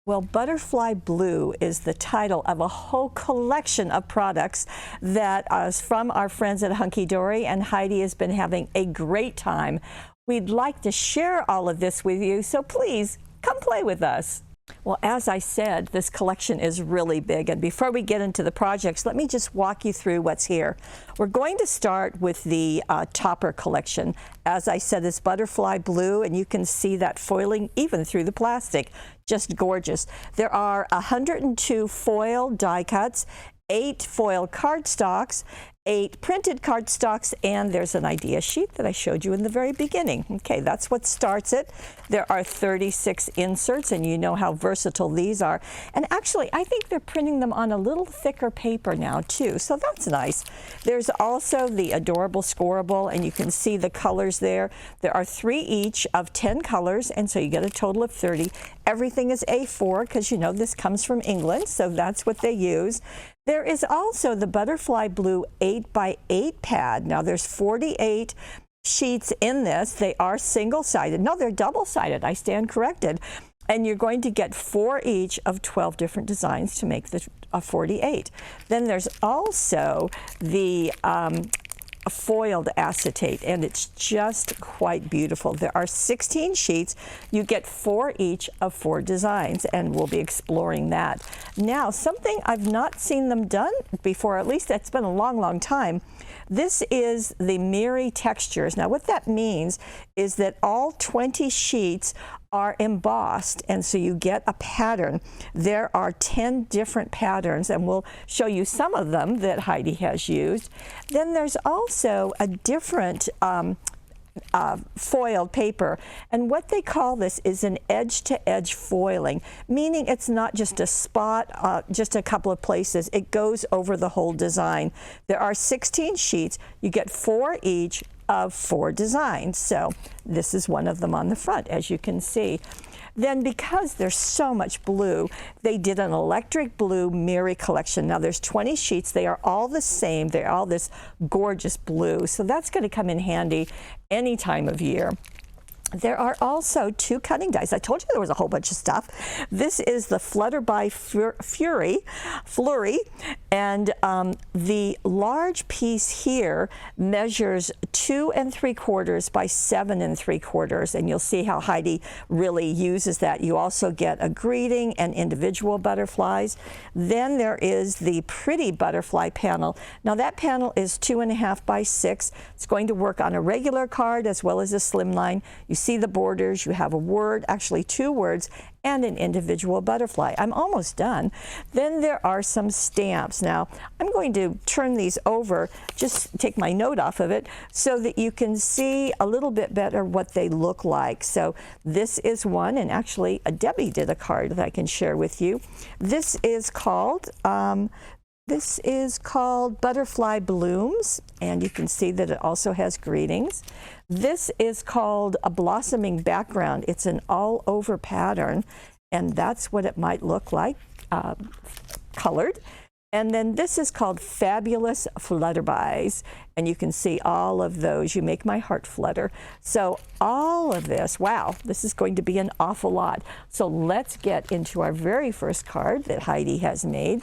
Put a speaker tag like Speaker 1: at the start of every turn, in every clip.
Speaker 1: Well, Butterfly Blue is the title of a whole collection of products that is from our friends at Hunkydory, and Heidi has been having a great time. We'd like to share all of this with you, so please come play with us. Well, as I said, this collection is really big, and before we get into the projects, let me just walk you through what's here. We're going to start with the topper collection. As I said, it's Butterfly Blue, and you can see that foiling even through the plastic. Just gorgeous. There are 102 foil die cuts, 8 foil cardstocks, 8 printed cardstocks, and there's an idea sheet that I showed you in the very beginning. Okay, that's what starts it. There are 36 inserts, and you know how versatile these are. And actually, I think they're printing them on a little thicker paper now, too, so that's nice. There's also the adorable scorable, and you can see the colors there. There are 3 each of 10 colors, and so you get a total of 30. Everything is A4, because you know this comes from England, so that's what they use. There is also the Butterfly Blue 8x8 pad. Now there's 48 sheets in this. They are single-sided. No, they're double-sided. I stand corrected. And you're going to get 4 each of 12 different designs to make the 48. Then there's also the foiled acetate, and it's just quite beautiful. There are 16 sheets. You get 4 each of 4 designs, and we'll be exploring that. Now, something I've not seen them done before, at least it's been a long, long time. This is the Miri textures. Now, what that means is that all 20 sheets are embossed, and so you get a pattern. There are 10 different patterns, and we'll show you some of them that Heidi has used. Then there's also a different foiled paper, and what they call this is an edge-to-edge foiling, meaning it's not just a spot, just a couple of places. It goes over the whole design. There are 16 sheets. You get 4 each of 4 designs. So this is one of them on the front, as you can see. Then, because there's so much blue, they did an electric blue Miri collection. Now there's 20 sheets. They are all the same. They're all this gorgeous blue. So that's going to come in handy any time of year. There are also 2 cutting dies. I told you there was a whole bunch of stuff. This is the Flutter by Flurry, and the large piece here measures 2 3/4 by 7 3/4, and you'll see how Heidi really uses that. You also get a greeting and individual butterflies. Then there is the pretty butterfly panel. Now that panel is 2.5 by 6. It's going to work on a regular card as well as a slimline. You see the borders, you have a word, actually 2 words, and an individual butterfly. I'm almost done. Then there are some stamps. Now, I'm going to turn these over, just take my note off of it, so that you can see a little bit better what they look like. So this is one, and actually Debbie did a card that I can share with you. This is called Butterfly Blooms, and you can see that it also has greetings. This is called a blossoming background. It's an all-over pattern, and that's what it might look like, colored. And then this is called Fabulous Flutterbys, and you can see all of those. You make my heart flutter. So all of this, wow, this is going to be an awful lot. So let's get into our very first card that Heidi has made.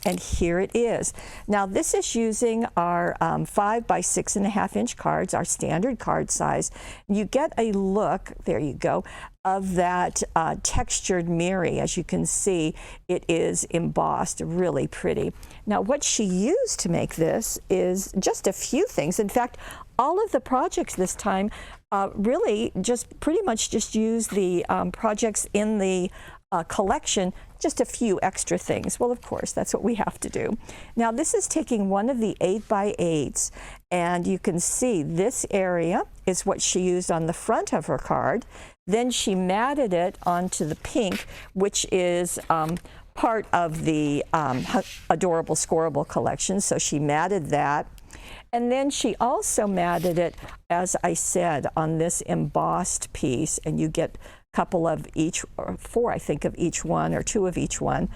Speaker 1: And here it is. Now this is using our 5 by 6.5 inch cards, our standard card size. You get a look, there you go, of that textured Miri. As you can see, it is embossed, really pretty. Now what she used to make this is just a few things. In fact, all of the projects this time really just pretty much just use the projects in the collection, just a few extra things. Well, of course, that's what we have to do. Now, this is taking one of the 8x8s, and you can see this area is what she used on the front of her card. Then she matted it onto the pink, which is part of the Adorable Scorable collection, so she matted that. And then she also matted it, as I said, on this embossed piece, and you get couple of each, or 4 I think of each one, or 2 of each one,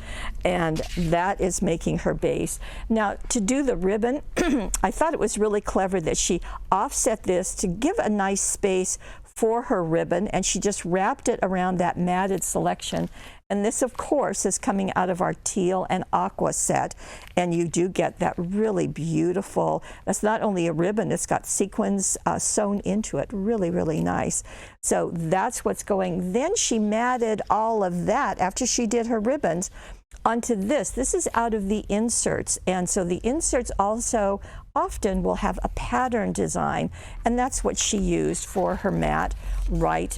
Speaker 1: and that is making her base. Now to do the ribbon, I thought it was really clever that she offset this to give a nice space for her ribbon, and she just wrapped it around that matted selection. And this, of course, is coming out of our teal and aqua set, and you do get that really beautiful, that's not only a ribbon, it's got sequins sewn into it, really, really nice. So that's what's going. Then she matted all of that after she did her ribbons onto this. This is out of the inserts, and so the inserts also often will have a pattern design, and that's what she used for her mat right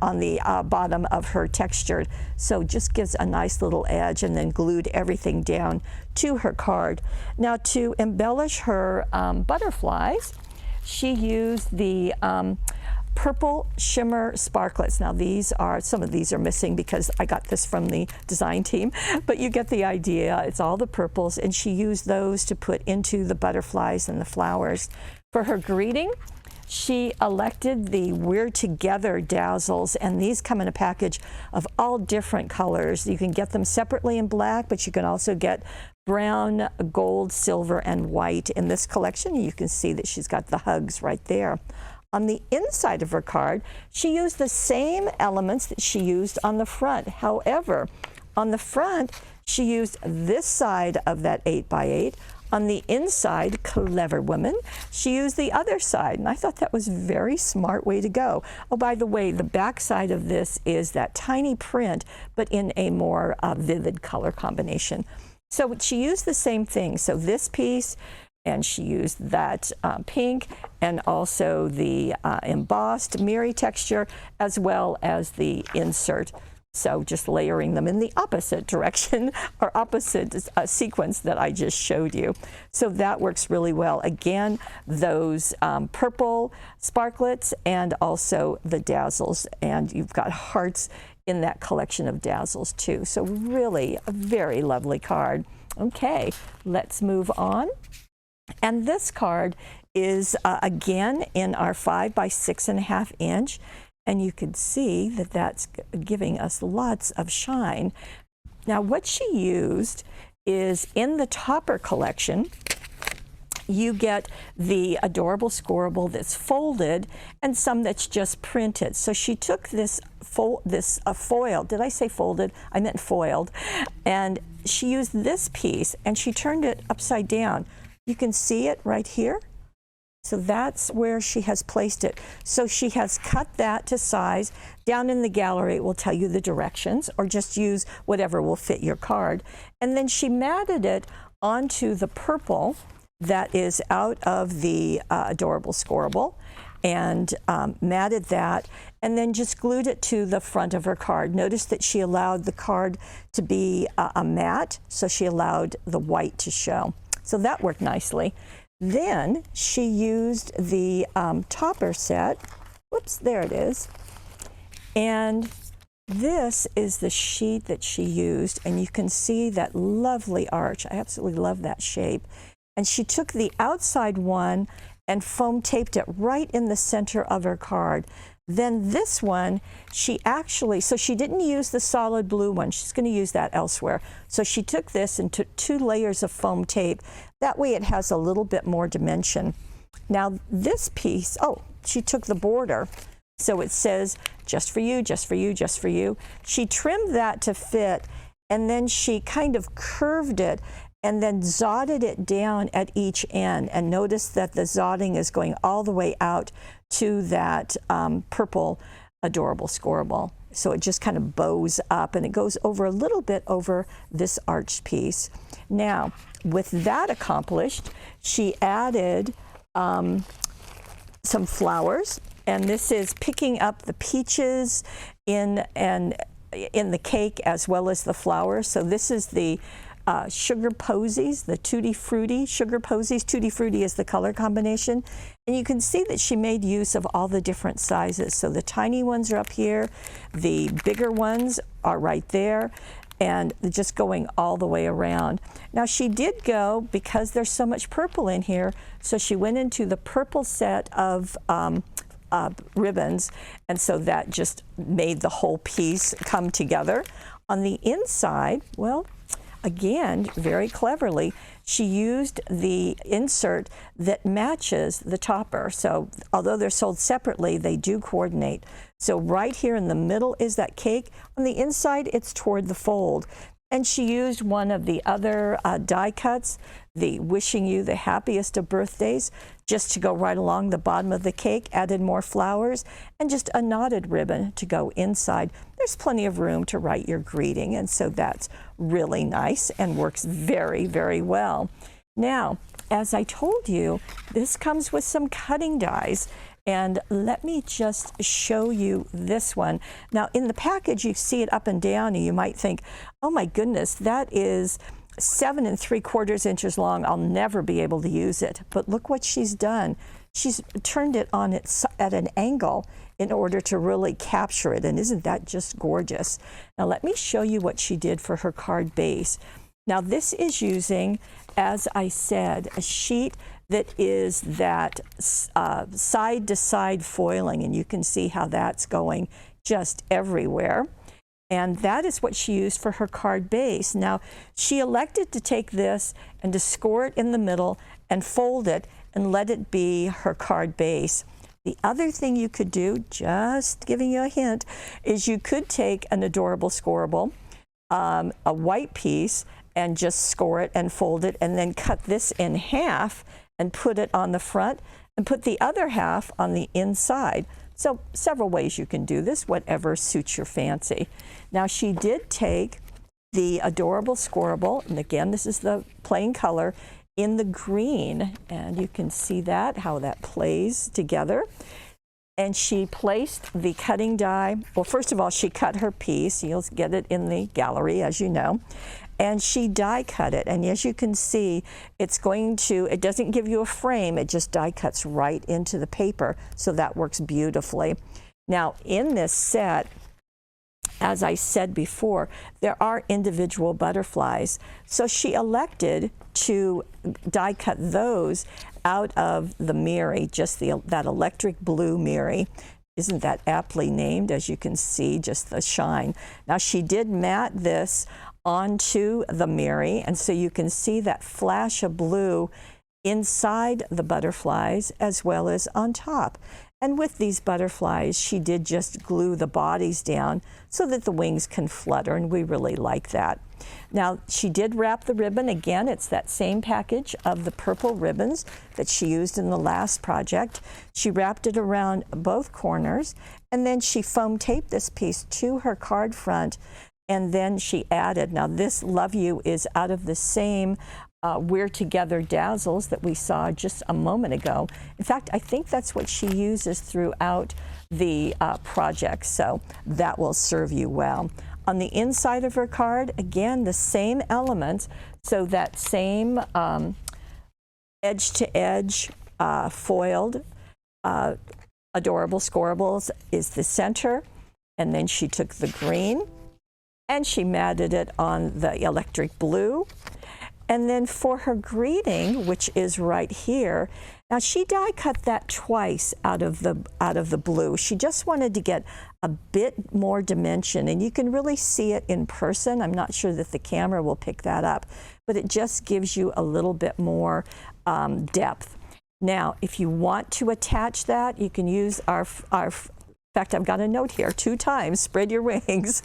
Speaker 1: on the bottom of her textured. So just gives a nice little edge, and then glued everything down to her card. Now, to embellish her butterflies, she used the purple shimmer sparklets. Now these are, some of these are missing because I got this from the design team, but you get the idea. It's all the purples, and she used those to put into the butterflies and the flowers. For her greeting, she elected the We're Together dazzles, and these come in a package of all different colors. You can get them separately in black, but you can also get brown, gold, silver, and white in this collection. You can see that she's got the hugs right there. On the inside of her card, she used the same elements that she used on the front. However, on the front, she used this side of that 8x8. On the inside, clever woman, she used the other side, and I thought that was a very smart way to go. Oh, by the way, the back side of this is that tiny print, but in a more vivid color combination. So she used the same thing. So this piece, and she used that pink, and also the embossed Miri texture, as well as the insert. So just layering them in the opposite direction, or opposite sequence that I just showed you. So that works really well. Again, those purple sparklets and also the dazzles, and you've got hearts in that collection of dazzles too. So really a very lovely card. Okay, let's move on. And this card is again in our 5 by 6.5 inch, and you can see that that's giving us lots of shine. Now, what she used is, in the topper collection, you get the adorable scoreable that's folded and some that's just printed. So she took this foil, did I say folded? I meant foiled. And she used this piece and she turned it upside down. You can see it right here. So that's where she has placed it. So she has cut that to size. Down in the gallery, it will tell you the directions, or just use whatever will fit your card. And then she matted it onto the purple that is out of the adorable scoreable, and matted that, and then just glued it to the front of her card. Notice that she allowed the card to be a matte, so she allowed the white to show. So that worked nicely. Then she used the topper set. Whoops, there it is. And this is the sheet that she used, and you can see that lovely arch. I absolutely love that shape. And she took the outside one and foam taped it right in the center of her card. Then this one, she actually, so she didn't use the solid blue one. She's going to use that elsewhere. So she took this and took 2 layers of foam tape. That way it has a little bit more dimension. Now this piece, oh, she took the border. So it says, just for you, just for you, just for you. She trimmed that to fit, and then she kind of curved it and then zodded it down at each end. And notice that the zodding is going all the way out to that purple adorable scoreable. So it just kind of bows up, and it goes over a little bit over this arched piece. Now, with that accomplished, she added some flowers, and this is picking up the peaches in the cake as well as the flowers. So this is the sugar posies, the Tutti Frutti sugar posies. Tutti Frutti is the color combination. And you can see that she made use of all the different sizes. So the tiny ones are up here, the bigger ones are right there, and just going all the way around. Now she did go, because there's so much purple in here, so she went into the purple set of ribbons, and so that just made the whole piece come together. On the inside, well, again, very cleverly, she used the insert that matches the topper. So although they're sold separately, they do coordinate. So right here in the middle is that cake. On the inside, it's toward the fold. And she used one of the other die cuts, the wishing you the happiest of birthdays, just to go right along the bottom of the cake, added more flowers, and just a knotted ribbon to go inside. There's plenty of room to write your greeting, and so that's really nice and works very, very well. Now, as I told you, this comes with some cutting dies. And let me just show you this one. Now, in the package, you see it up and down, and you might think, oh my goodness, that is 7 3/4 inches long. I'll never be able to use it. But look what she's done. She's turned it on at an angle in order to really capture it. And isn't that just gorgeous? Now, let me show you what she did for her card base. Now, this is using, as I said, a sheet that is that side-to-side foiling, and you can see how that's going just everywhere. And that is what she used for her card base. Now, she elected to take this and to score it in the middle and fold it and let it be her card base. The other thing you could do, just giving you a hint, is you could take an adorable scoreable, a white piece, and just score it and fold it, and then cut this in half and put it on the front and put the other half on the inside. So several ways you can do this, whatever suits your fancy. Now, she did take the adorable scoreable, and again, this is the plain color, in the green, and you can see that, how that plays together. And she placed the cutting die, well, first of all, she cut her piece. You'll get it in the gallery, as you know. And she die cut it. And as you can see, it doesn't give you a frame, it just die cuts right into the paper. So that works beautifully. Now, in this set, as I said before, there are individual butterflies. So she elected to die cut those out of the Miri, just that electric blue Miri. Isn't that aptly named? As you can see, just the shine. Now, she did matte this onto the Miri, and so you can see that flash of blue inside the butterflies as well as on top. And with these butterflies, she did just glue the bodies down so that the wings can flutter, and we really like that. Now, she did wrap the ribbon. Again, it's that same package of the purple ribbons that she used in the last project. She wrapped it around both corners, and then she foam taped this piece to her card front, and then she added, now this Love You is out of the same We're Together dazzles that we saw just a moment ago. In fact, I think that's what she uses throughout the project, so that will serve you well. On the inside of her card, again, the same elements, so that same edge-to-edge foiled adorable scoreables is the center, and then she took the green and she matted it on the electric blue. And then for her greeting, which is right here, now she die cut that twice out of the blue. She just wanted to get a bit more dimension, and you can really see it in person. I'm not sure that the camera will pick that up, but it just gives you a little bit more depth. Now, if you want to attach that, you can use our in fact, I've got a note here, 2 times, spread your wings.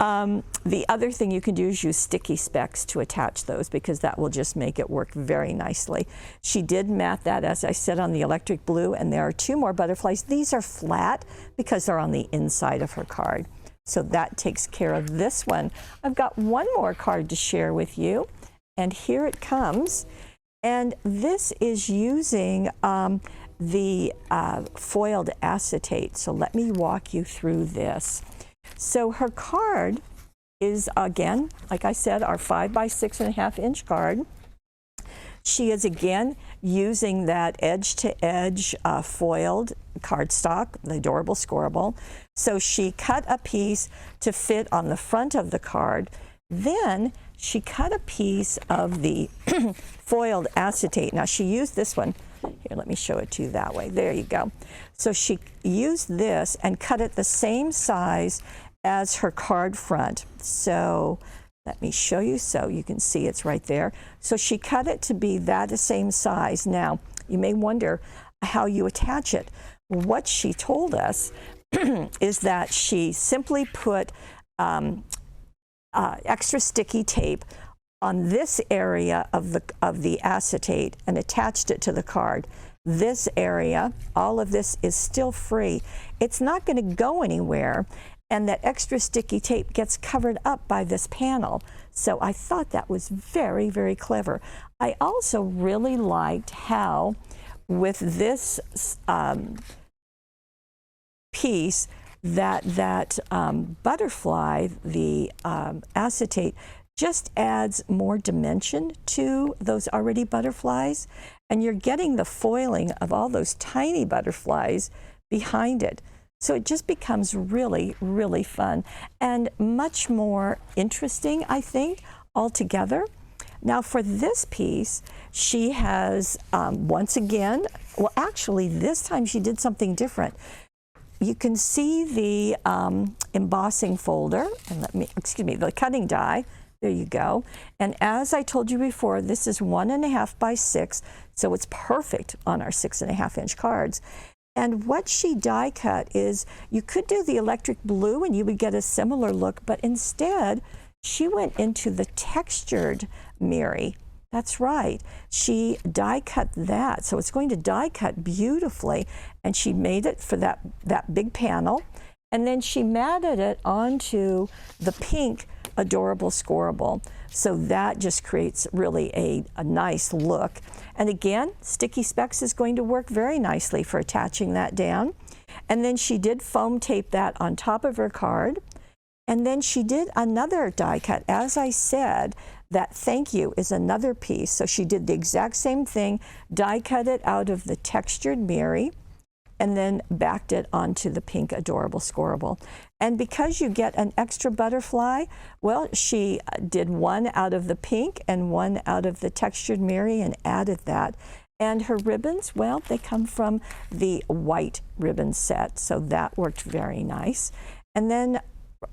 Speaker 1: The other thing you can do is use sticky specs to attach those, because that will just make it work very nicely. She did matte that, as I said, on the electric blue, and there are 2 more butterflies. These are flat because they're on the inside of her card. So that takes care of this one. I've got one more card to share with you, and here it comes. And this is using the foiled acetate. So let me walk you through this. So her card is, again, like I said, our 5 by 6.5 inch card. She is again using that edge-to-edge foiled cardstock, the adorable scoreable. So she cut a piece to fit on the front of the card. Then she cut a piece of the foiled acetate. Now she used this one. Here, let me show it to you that way. There you go. So she used this and cut it the same size as her card front. So Let me show you so you can see it's right there. So she cut it to be that same size. Now, you may wonder how you attach it. What she told us is that she simply put extra sticky tape on this area of the acetate and attached it to the card. This area, all of this is still free. It's not going to go anywhere, and that extra sticky tape gets covered up by this panel. So I thought that was very, very clever. I also really liked how with this piece that butterfly, the acetate, just adds more dimension to those already butterflies, and you're getting the foiling of all those tiny butterflies behind it. So it just becomes really, really fun and much more interesting, I think, altogether. Now for this piece, she has, once again, well actually this time she did something different. You can see the embossing folder, and the cutting die. There you go. And as I told you before, this is 1.5 by 6, so it's perfect on our 6.5 inch cards. And what she die cut is, you could do the electric blue and you would get a similar look, but instead she went into the textured Mary. That's right. She die cut that. So it's going to die cut beautifully, and she made it for that big panel. And then she matted it onto the pink Adorable Scoreable. So that just creates really a nice look. And again, Sticky Specs is going to work very nicely for attaching that down. And then she did foam tape that on top of her card. And then she did another die cut. As I said, that thank you is another piece. So she did the exact same thing, die cut it out of the textured Mary, and then backed it onto the pink Adorable Scoreable. And because you get an extra butterfly, well, she did one out of the pink and one out of the textured Mary and added that. And her ribbons, well, they come from the white ribbon set, so that worked very nice. And then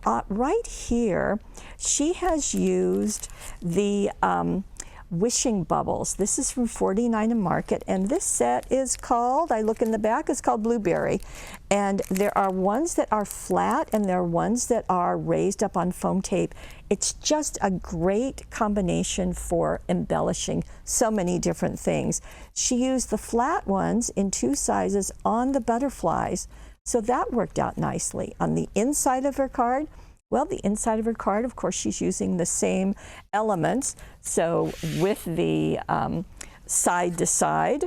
Speaker 1: right here, she has used the wishing bubbles. This is from 49 and Market, and this set is called, I look in the back, it's called Blueberry. And there are ones that are flat and there are ones that are raised up on foam tape. It's just a great combination for embellishing so many different things. She used the flat ones in 2 sizes on the butterflies, so that worked out nicely. On the inside of her card, well, the inside of her card, of course, she's using the same elements. So with the side-to-side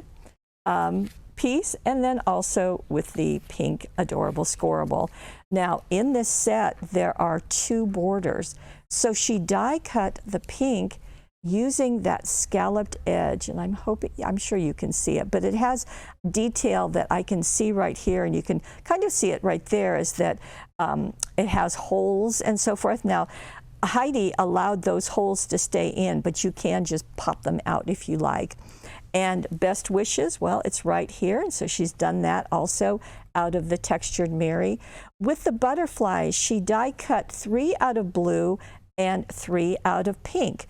Speaker 1: piece, and then also with the pink Adorable Scoreable. Now, in this set, there are 2 borders. So she die cut the pink using that scalloped edge, and I'm sure you can see it, but it has detail that I can see right here, and you can kind of see it right there, is that it has holes and so forth. Now, Heidi allowed those holes to stay in, but you can just pop them out if you like. And Best Wishes, well, it's right here, and so she's done that also out of the textured Mary. With the butterflies, she die cut 3 out of blue and 3 out of pink.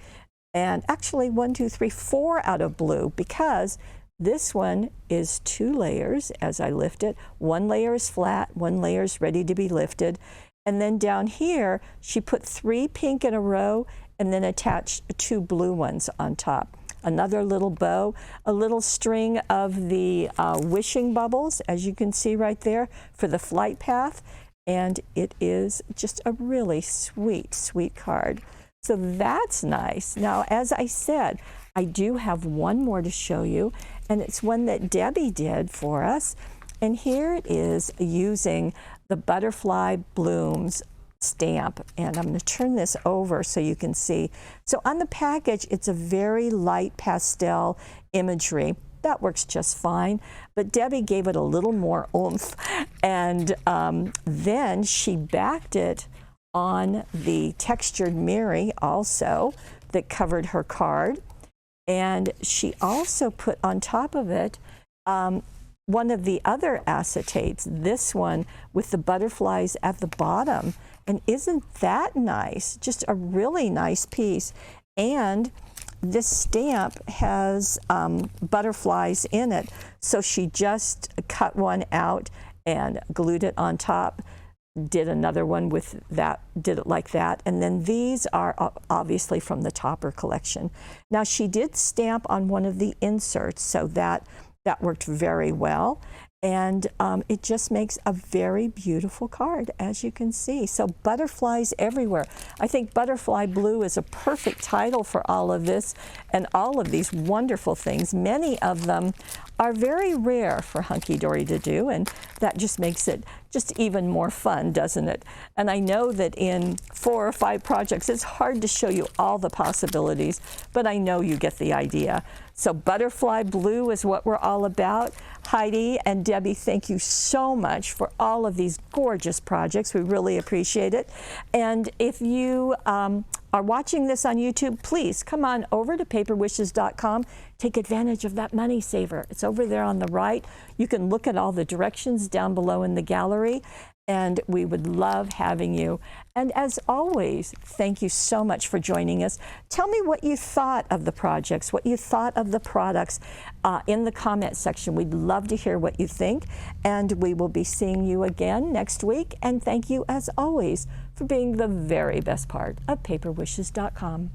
Speaker 1: And actually 1, 2, 3, 4 out of blue, because this one is 2 layers as I lift it. 1 layer is flat, 1 layer is ready to be lifted. And then down here, she put 3 pink in a row and then attached 2 blue ones on top. Another little bow, a little string of the wishing bubbles, as you can see right there, for the flight path. And it is just a really sweet, sweet card. So that's nice. Now, as I said, I do have one more to show you, and it's one that Debbie did for us. And here it is using the Butterfly Blooms stamp. And I'm going to turn this over so you can see. So on the package, it's a very light pastel imagery. That works just fine. But Debbie gave it a little more oomph. And then she backed it on the textured Mary also that covered her card. And she also put on top of it one of the other acetates, this one with the butterflies at the bottom. And isn't that nice? Just a really nice piece. And this stamp has butterflies in it, so she just cut one out and glued it on top, did another one with that, did it like that, and then these are obviously from the Topper collection. Now she did stamp on one of the inserts, so that worked very well. And it just makes a very beautiful card, as you can see. So butterflies everywhere. I think Butterfly Blue is a perfect title for all of this and all of these wonderful things. Many of them are very rare for Hunkydory to do, and that just makes it just even more fun, doesn't it? And I know that in 4 or 5 projects, it's hard to show you all the possibilities, but I know you get the idea. So Butterfly Blue is what we're all about. Heidi and Debbie, thank you so much for all of these gorgeous projects. We really appreciate it. And if you are watching this on YouTube, please come on over to paperwishes.com. Take advantage of that money saver. It's over there on the right. You can look at all the directions down below in the gallery, and we would love having you. And as always, thank you so much for joining us. Tell me what you thought of the projects, what you thought of the products in the comment section. We'd love to hear what you think, and we will be seeing you again next week. And thank you, as always, for being the very best part of paperwishes.com.